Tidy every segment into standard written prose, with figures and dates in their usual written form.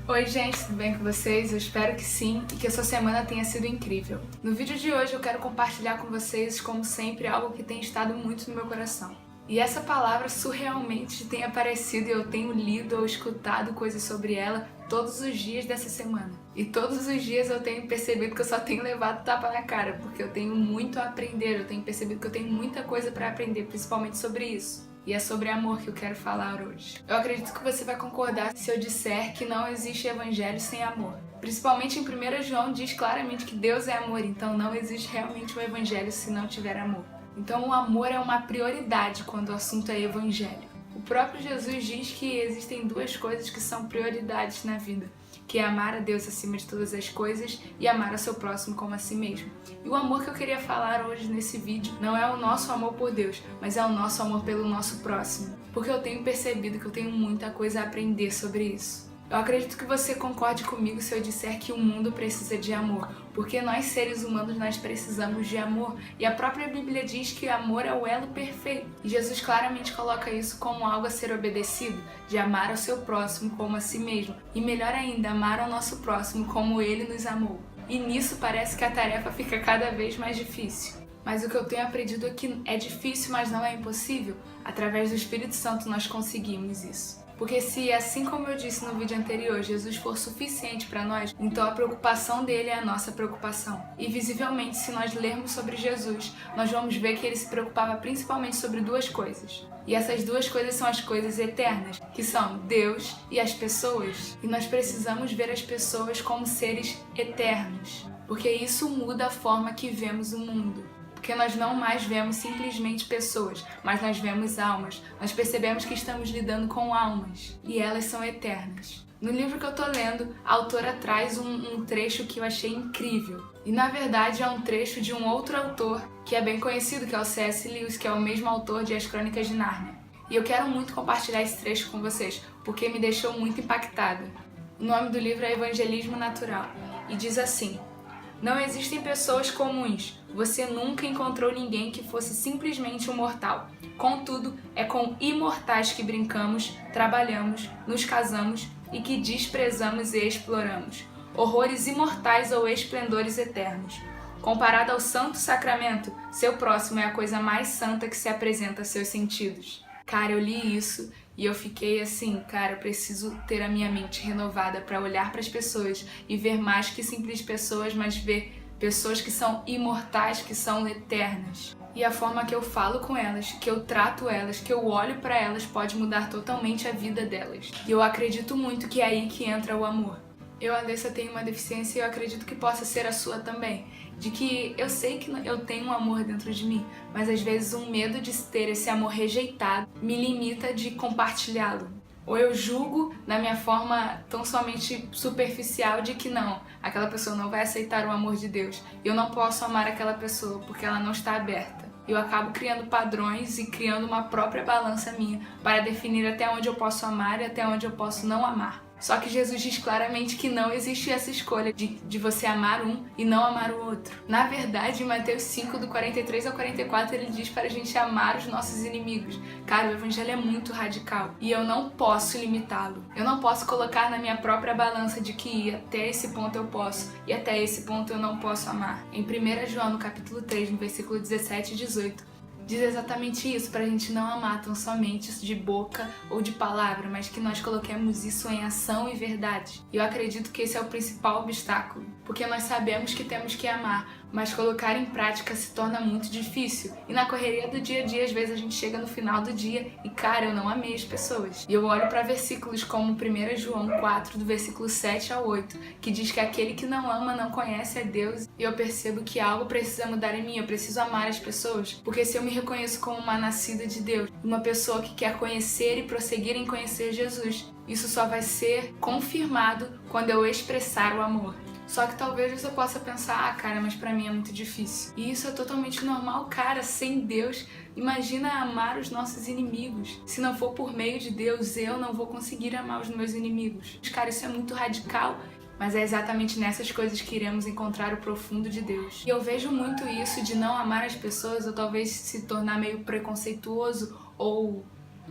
Oi gente, tudo bem com vocês? Eu espero que sim e que a sua semana tenha sido incrível. No vídeo de hoje eu quero compartilhar com vocês, como sempre, algo que tem estado muito no meu coração. E essa palavra surrealmente tem aparecido e eu tenho lido ou escutado coisas sobre ela todos os dias dessa semana. E todos os dias eu tenho percebido que eu só tenho levado tapa na cara, porque eu tenho muito a aprender, eu tenho percebido que eu tenho muita coisa para aprender, principalmente sobre isso. E é sobre amor que eu quero falar hoje. Eu acredito que você vai concordar se eu disser que não existe evangelho sem amor. Principalmente em 1 João diz claramente que Deus é amor, então não existe realmente um evangelho se não tiver amor. Então o amor é uma prioridade quando o assunto é evangelho. O próprio Jesus diz que existem duas coisas que são prioridades na vida, que é amar a Deus acima de todas as coisas e amar ao seu próximo como a si mesmo. E o amor que eu queria falar hoje nesse vídeo não é o nosso amor por Deus, mas é o nosso amor pelo nosso próximo, porque eu tenho percebido que eu tenho muita coisa a aprender sobre isso. Eu acredito que você concorde comigo se eu disser que o mundo precisa de amor, porque nós seres humanos nós precisamos de amor, e a própria Bíblia diz que amor é o elo perfeito. E Jesus claramente coloca isso como algo a ser obedecido, de amar ao seu próximo como a si mesmo, e melhor ainda, amar ao nosso próximo como ele nos amou. E nisso parece que a tarefa fica cada vez mais difícil. Mas o que eu tenho aprendido é que é difícil, mas não é impossível. Através do Espírito Santo nós conseguimos isso. Porque se, assim como eu disse no vídeo anterior, Jesus for suficiente para nós, então a preocupação dele é a nossa preocupação. E visivelmente, se nós lermos sobre Jesus, nós vamos ver que ele se preocupava principalmente sobre duas coisas. E essas duas coisas são as coisas eternas, que são Deus e as pessoas. E nós precisamos ver as pessoas como seres eternos, porque isso muda a forma que vemos o mundo. Porque nós não mais vemos simplesmente pessoas, mas nós vemos almas. Nós percebemos que estamos lidando com almas, e elas são eternas. No livro que eu tô lendo, a autora traz um trecho que eu achei incrível. E na verdade é um trecho de um outro autor, que é bem conhecido, que é o C.S. Lewis, que é o mesmo autor de As Crônicas de Nárnia. E eu quero muito compartilhar esse trecho com vocês, porque me deixou muito impactada. O nome do livro é Evangelismo Natural, e diz assim: não existem pessoas comuns. Você nunca encontrou ninguém que fosse simplesmente um mortal. Contudo, é com imortais que brincamos, trabalhamos, nos casamos e que desprezamos e exploramos. Horrores imortais ou esplendores eternos. Comparado ao santo sacramento, seu próximo é a coisa mais santa que se apresenta a seus sentidos. Cara, eu li isso e eu fiquei assim, cara, eu preciso ter a minha mente renovada para olhar para as pessoas e ver mais que simples pessoas, mas ver pessoas que são imortais, que são eternas. E a forma que eu falo com elas, que eu trato elas, que eu olho para elas pode mudar totalmente a vida delas. E eu acredito muito que é aí que entra o amor. Eu, Alessa, tenho uma deficiência e eu acredito que possa ser a sua também. De que eu sei que eu tenho um amor dentro de mim, mas às vezes um medo de ter esse amor rejeitado me limita de compartilhá-lo. Ou eu julgo na minha forma tão somente superficial de que não, aquela pessoa não vai aceitar o amor de Deus. Eu não posso amar aquela pessoa porque ela não está aberta. Eu acabo criando padrões e criando uma própria balança minha para definir até onde eu posso amar e até onde eu posso não amar. Só que Jesus diz claramente que não existe essa escolha de você amar um e não amar o outro. Na verdade, em Mateus 5, do 43 ao 44, ele diz para a gente amar os nossos inimigos. Cara, o evangelho é muito radical e eu não posso limitá-lo. Eu não posso colocar na minha própria balança de que até esse ponto eu posso e até esse ponto eu não posso amar. Em 1 João, no capítulo 3, no versículo 17 e 18, diz exatamente isso, pra gente não amar tão somente de boca ou de palavra, mas que nós coloquemos isso em ação e verdade. E eu acredito que esse é o principal obstáculo, porque nós sabemos que temos que amar, mas colocar em prática se torna muito difícil. E na correria do dia a dia, às vezes a gente chega no final do dia e, cara, eu não amei as pessoas. E eu olho para versículos como 1 João 4, do versículo 7 ao 8, que diz que aquele que não ama não conhece a Deus. E eu percebo que algo precisa mudar em mim, eu preciso amar as pessoas, porque se eu me reconheço como uma nascida de Deus, uma pessoa que quer conhecer e prosseguir em conhecer Jesus, isso só vai ser confirmado quando eu expressar o amor. Só que talvez você possa pensar, cara, mas pra mim é muito difícil. E isso é totalmente normal, cara, sem Deus. Imagina amar os nossos inimigos. Se não for por meio de Deus, eu não vou conseguir amar os meus inimigos. Cara, isso é muito radical. Mas é exatamente nessas coisas que iremos encontrar o profundo de Deus. E eu vejo muito isso de não amar as pessoas, ou talvez se tornar meio preconceituoso ou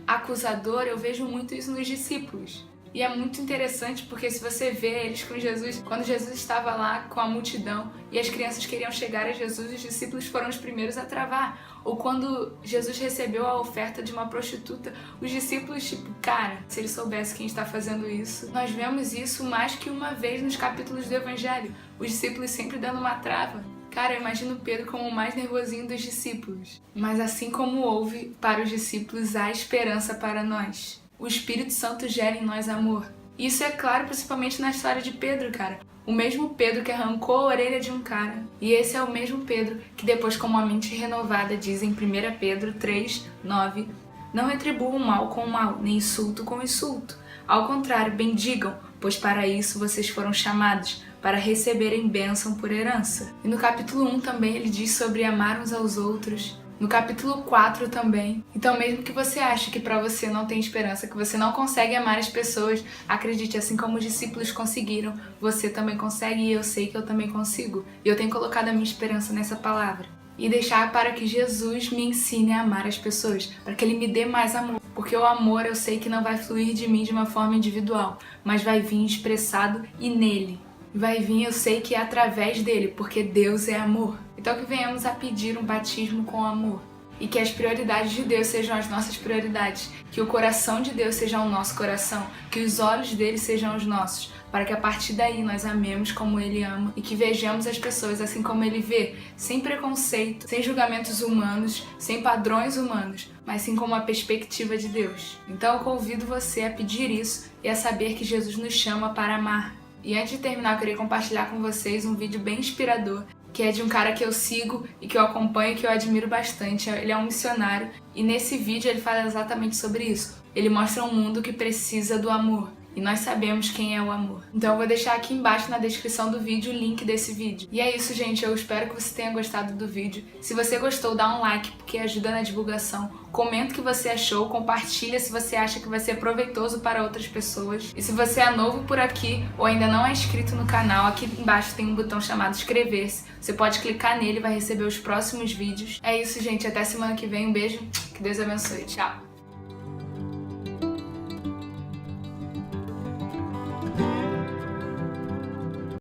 acusador, eu vejo muito isso nos discípulos. E é muito interessante porque se você vê eles com Jesus, quando Jesus estava lá com a multidão e as crianças queriam chegar a Jesus, os discípulos foram os primeiros a travar. Ou quando Jesus recebeu a oferta de uma prostituta, os discípulos, cara, se eles soubessem quem está fazendo isso. Nós vemos isso mais que uma vez nos capítulos do Evangelho. Os discípulos sempre dando uma trava. Cara, eu imagino Pedro como o mais nervosinho dos discípulos. Mas assim como houve para os discípulos, há esperança para nós. O Espírito Santo gera em nós amor. Isso é claro principalmente na história de Pedro, cara. O mesmo Pedro que arrancou a orelha de um cara. E esse é o mesmo Pedro que depois, com uma mente renovada, diz em 1 Pedro 3:9: não retribuam mal com mal, nem insulto com insulto. Ao contrário, bendigam, pois para isso vocês foram chamados, para receberem bênção por herança. E no capítulo 1 também ele diz sobre amar uns aos outros. No capítulo 4 também. Então mesmo que você ache que pra você não tem esperança, que você não consegue amar as pessoas, acredite, assim como os discípulos conseguiram, você também consegue e eu sei que eu também consigo. E eu tenho colocado a minha esperança nessa palavra. E deixar para que Jesus me ensine a amar as pessoas, para que Ele me dê mais amor. Porque o amor eu sei que não vai fluir de mim de uma forma individual, mas vai vir expressado e nele. Vai vir, eu sei que é através dele, porque Deus é amor. Então que venhamos a pedir um batismo com amor. E que as prioridades de Deus sejam as nossas prioridades. Que o coração de Deus seja o nosso coração. Que os olhos dele sejam os nossos. Para que a partir daí nós amemos como ele ama. E que vejamos as pessoas assim como ele vê. Sem preconceito, sem julgamentos humanos, sem padrões humanos. Mas sim com uma perspectiva de Deus. Então eu convido você a pedir isso e a saber que Jesus nos chama para amar. E antes de terminar, eu queria compartilhar com vocês um vídeo bem inspirador, que é de um cara que eu sigo e que eu acompanho e que eu admiro bastante. Ele é um missionário e nesse vídeo ele fala exatamente sobre isso. Ele mostra um mundo que precisa do amor. E nós sabemos quem é o amor. Então eu vou deixar aqui embaixo na descrição do vídeo o link desse vídeo. E é isso, gente. Eu espero que você tenha gostado do vídeo. Se você gostou, dá um like, porque ajuda na divulgação. Comenta o que você achou, compartilha se você acha que vai ser proveitoso para outras pessoas. E se você é novo por aqui ou ainda não é inscrito no canal, aqui embaixo tem um botão chamado inscrever-se. Você pode clicar nele e vai receber os próximos vídeos. É isso, gente. Até semana que vem. Um beijo. Que Deus abençoe. Tchau.